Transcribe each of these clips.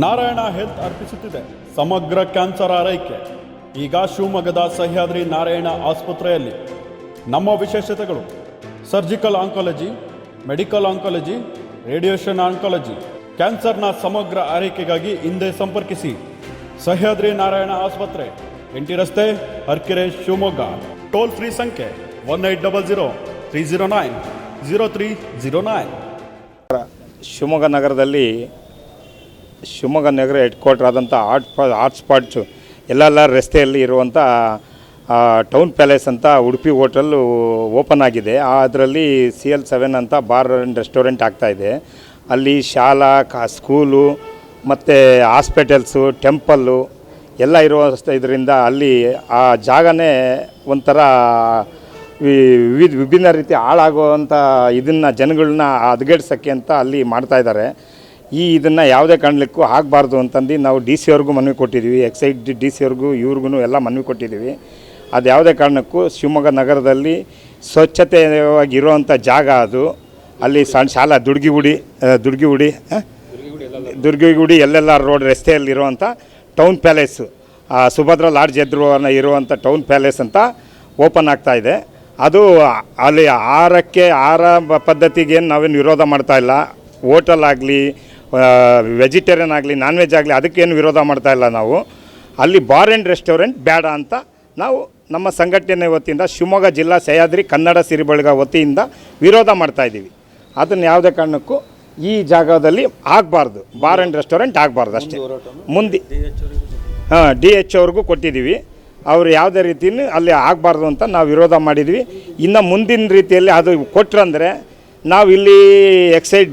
Narayana health ಅರ್ಪಿಸುತ್ತಿದೆ ಸಮಗ್ರ cancer ಆರೈಕೆ. ಈಗ ಶಿವಮೊಗ್ಗದ ಸಹ್ಯಾದ್ರಿ ನಾರಾಯಣ ಆಸ್ಪತ್ರೆಯಲ್ಲಿ ನಮ್ಮ ವಿಶೇಷತೆಗಳು: surgical oncology, medical oncology, radiation oncology. ಕ್ಯಾನ್ಸರ್ನ ಸಮಗ್ರ ಆರೈಕೆಗಾಗಿ ಹಿಂದೆ ಸಂಪರ್ಕಿಸಿ ಸಹ್ಯಾದ್ರಿ ನಾರಾಯಣ ಆಸ್ಪತ್ರೆ, ಎಂಟಿ ರಸ್ತೆ, ಅರ್ಕೆರೆ, ಶಿವಮೊಗ್ಗ. ಟೋಲ್ ಫ್ರೀ ಸಂಖ್ಯೆ 1800-309-0309. ಶಿವಮೊಗ್ಗ ನಗರದಲ್ಲಿ ಶಿವಮೊಗ್ಗ ನಗರ ಹೆಡ್ ಕ್ವಾರ್ಟರ್ ಆದಂಥ ಹಾಟ್ಸ್ಪಾಟ್ಸು ಎಲ್ಲ ರಸ್ತೆಯಲ್ಲಿ ಇರುವಂಥ ಟೌನ್ ಪ್ಯಾಲೇಸ್ ಅಂತ ಉಡುಪಿ ಹೋಟೆಲ್ಲು ಓಪನ್ ಆಗಿದೆ. ಅದರಲ್ಲಿ CL7 ಅಂತ ಬಾರ್ ಆ್ಯಂಡ್ ರೆಸ್ಟೋರೆಂಟ್ ಆಗ್ತಾಯಿದೆ. ಅಲ್ಲಿ ಶಾಲಾ ಸ್ಕೂಲು ಮತ್ತು ಹಾಸ್ಪಿಟಲ್ಸು, ಟೆಂಪಲ್ಲು ಎಲ್ಲ ಇರುವ ಇದರಿಂದ ಅಲ್ಲಿ ಆ ಜಾಗನೇ ಒಂಥರ ವಿಭಿನ್ನ ರೀತಿ ಹಾಳಾಗುವಂಥ ಇದನ್ನು ಜನಗಳನ್ನ ಹದಗೆಡ್ಸೋಕ್ಕೆ ಅಂತ ಅಲ್ಲಿ ಮಾಡ್ತಾಯಿದ್ದಾರೆ. ಇದನ್ನು ಯಾವುದೇ ಕಾರಣಕ್ಕೂ ಆಗಬಾರ್ದು ಅಂತಂದು ನಾವು DC ಅವ್ರಿಗೂ ಮನವಿ ಕೊಟ್ಟಿದ್ದೀವಿ, ಎಕ್ಸೈಡ್ DC ಅವ್ರಿಗೂ ಇವ್ರಿಗೂ ಎಲ್ಲ ಮನವಿ ಕೊಟ್ಟಿದ್ದೀವಿ. ಅದು ಯಾವುದೇ ಕಾರಣಕ್ಕೂ ಶಿವಮೊಗ್ಗ ನಗರದಲ್ಲಿ ಸ್ವಚ್ಛತೆಯಾಗಿರುವಂಥ ಜಾಗ ಅದು. ಅಲ್ಲಿ ಸಣ್ಣ ಶಾಲಾ ದುರ್ಗಿಗುಡಿ ಎಲ್ಲೆಲ್ಲ ರೋಡ್ ರಸ್ತೆಯಲ್ಲಿರುವಂಥ ಟೌನ್ ಪ್ಯಾಲೇಸು, ಸುಭದ್ರ ಲಾಡ್ಜ್ ಎದುರು ಇರುವಂಥ ಟೌನ್ ಪ್ಯಾಲೇಸ್ ಅಂತ ಓಪನ್ ಆಗ್ತಾಯಿದೆ. ಅದು ಅಲ್ಲಿ ಆಹಾರ ಪದ್ಧತಿಗೇನು ನಾವೇನು ವಿರೋಧ ಮಾಡ್ತಾಯಿಲ್ಲ. ಹೋಟೆಲ್ ಆಗಲಿ, ವೆಜಿಟೇರಿಯನ್ ಆಗಲಿ, ನಾನ್ ವೆಜ್ ಆಗಲಿ, ಅದಕ್ಕೇನು ವಿರೋಧ ಮಾಡ್ತಾಯಿಲ್ಲ ನಾವು. ಅಲ್ಲಿ ಬಾರ್ ಆ್ಯಂಡ್ ರೆಸ್ಟೋರೆಂಟ್ ಬೇಡ ಅಂತ ನಾವು ನಮ್ಮ ಸಂಘಟನೆ ವತಿಯಿಂದ ಶಿವಮೊಗ್ಗ ಜಿಲ್ಲಾ ಸಹ್ಯಾದ್ರಿ ಕನ್ನಡ ಸಿರಿಬಳಗ ವತಿಯಿಂದ ವಿರೋಧ ಮಾಡ್ತಾಯಿದ್ದೀವಿ. ಅದನ್ನು ಯಾವುದೇ ಕಾರಣಕ್ಕೂ ಈ ಜಾಗದಲ್ಲಿ ಆಗಬಾರ್ದು, ಬಾರ್ ಆ್ಯಂಡ್ ರೆಸ್ಟೋರೆಂಟ್ ಆಗಬಾರ್ದು ಅಷ್ಟೇ. ಮುಂದೆ DH ಅವ್ರಿಗೂ ಕೊಟ್ಟಿದ್ದೀವಿ. ಅವರು ಯಾವುದೇ ರೀತಿಯೂ ಅಲ್ಲಿ ಆಗಬಾರ್ದು ಅಂತ ನಾವು ವಿರೋಧ ಮಾಡಿದ್ವಿ. ಇನ್ನು ಮುಂದಿನ ರೀತಿಯಲ್ಲಿ ಅದು ಕೊಟ್ರಂದರೆ ನಾವು ಇಲ್ಲಿ ಎಕ್ಸೈಡ್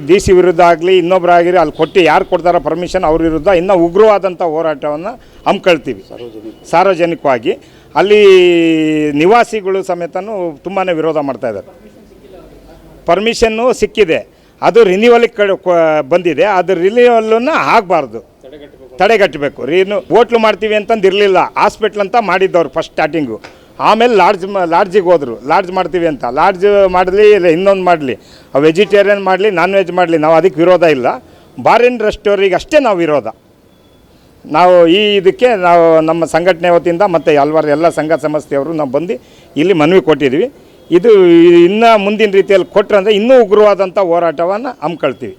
DC ವಿರುದ್ಧ ಆಗಲಿ, ಇನ್ನೊಬ್ಬರಾಗಿರಿ ಅಲ್ಲಿ ಕೊಟ್ಟು ಯಾರು ಕೊಡ್ತಾರೋ ಪರ್ಮಿಷನ್ ಅವ್ರ ವಿರುದ್ಧ ಇನ್ನೂ ಉಗ್ರವಾದಂಥ ಹೋರಾಟವನ್ನು ಹಮ್ಮಿಕೊಳ್ತೀವಿ ಸಾರ್ವಜನಿಕವಾಗಿ. ಅಲ್ಲಿ ನಿವಾಸಿಗಳು ಸಮೇತನೂ ತುಂಬಾ ವಿರೋಧ ಮಾಡ್ತಾಯಿದ್ದಾರೆ. ಪರ್ಮಿಷನ್ನು ಸಿಕ್ಕಿದೆ, ಅದು ರಿನ್ಯೂವಲಿಗೆ ಬಂದಿದೆ. ಅದು ರಿನ್ಯೂವಲನ್ನು ಆಗಬಾರ್ದು, ತಡೆಗಟ್ಟಬೇಕು. ಹೋಟ್ಲು ಮಾಡ್ತೀವಿ ಅಂತಂದು ಇರಲಿಲ್ಲ, ಹಾಸ್ಪಿಟ್ಲ್ ಅಂತ ಮಾಡಿದ್ದವ್ರು ಫಸ್ಟ್ ಸ್ಟಾರ್ಟಿಂಗು. ಆಮೇಲೆ ಲಾಡ್ಜಿಗೆ ಹೋದರು, ಲಾಡ್ಜ್ ಮಾಡ್ತೀವಿ ಅಂತ. ಲಾಡ್ಜ್ ಮಾಡಲಿ, ಇಲ್ಲ ಇನ್ನೊಂದು ಮಾಡಲಿ, ವೆಜಿಟೇರಿಯನ್ ಮಾಡಲಿ, ನಾನ್ ವೆಜ್ ಮಾಡಲಿ, ನಾವು ಅದಕ್ಕೆ ವಿರೋಧ ಇಲ್ಲ. ಬಾರ್ ಆ್ಯಂಡ್ ರೆಸ್ಟೋರಿಗೆ ಅಷ್ಟೇ ನಾವು ವಿರೋಧ. ನಾವು ಇದಕ್ಕೆ ನಾವು ನಮ್ಮ ಸಂಘಟನೆ ವತಿಯಿಂದ ಮತ್ತು ಹಲವಾರು ಎಲ್ಲ ಸಂಘ ಸಂಸ್ಥೆಯವರು ನಾವು ಬಂದು ಇಲ್ಲಿ ಮನವಿ ಕೊಟ್ಟಿದ್ವಿ. ಇದು ಇನ್ನೂ ಮುಂದಿನ ರೀತಿಯಲ್ಲಿ ಕೊಟ್ಟರೆ ಇನ್ನೂ ಉಗ್ರವಾದಂಥ ಹೋರಾಟವನ್ನು ಹಮ್ಮಿಕೊಳ್ತೀವಿ.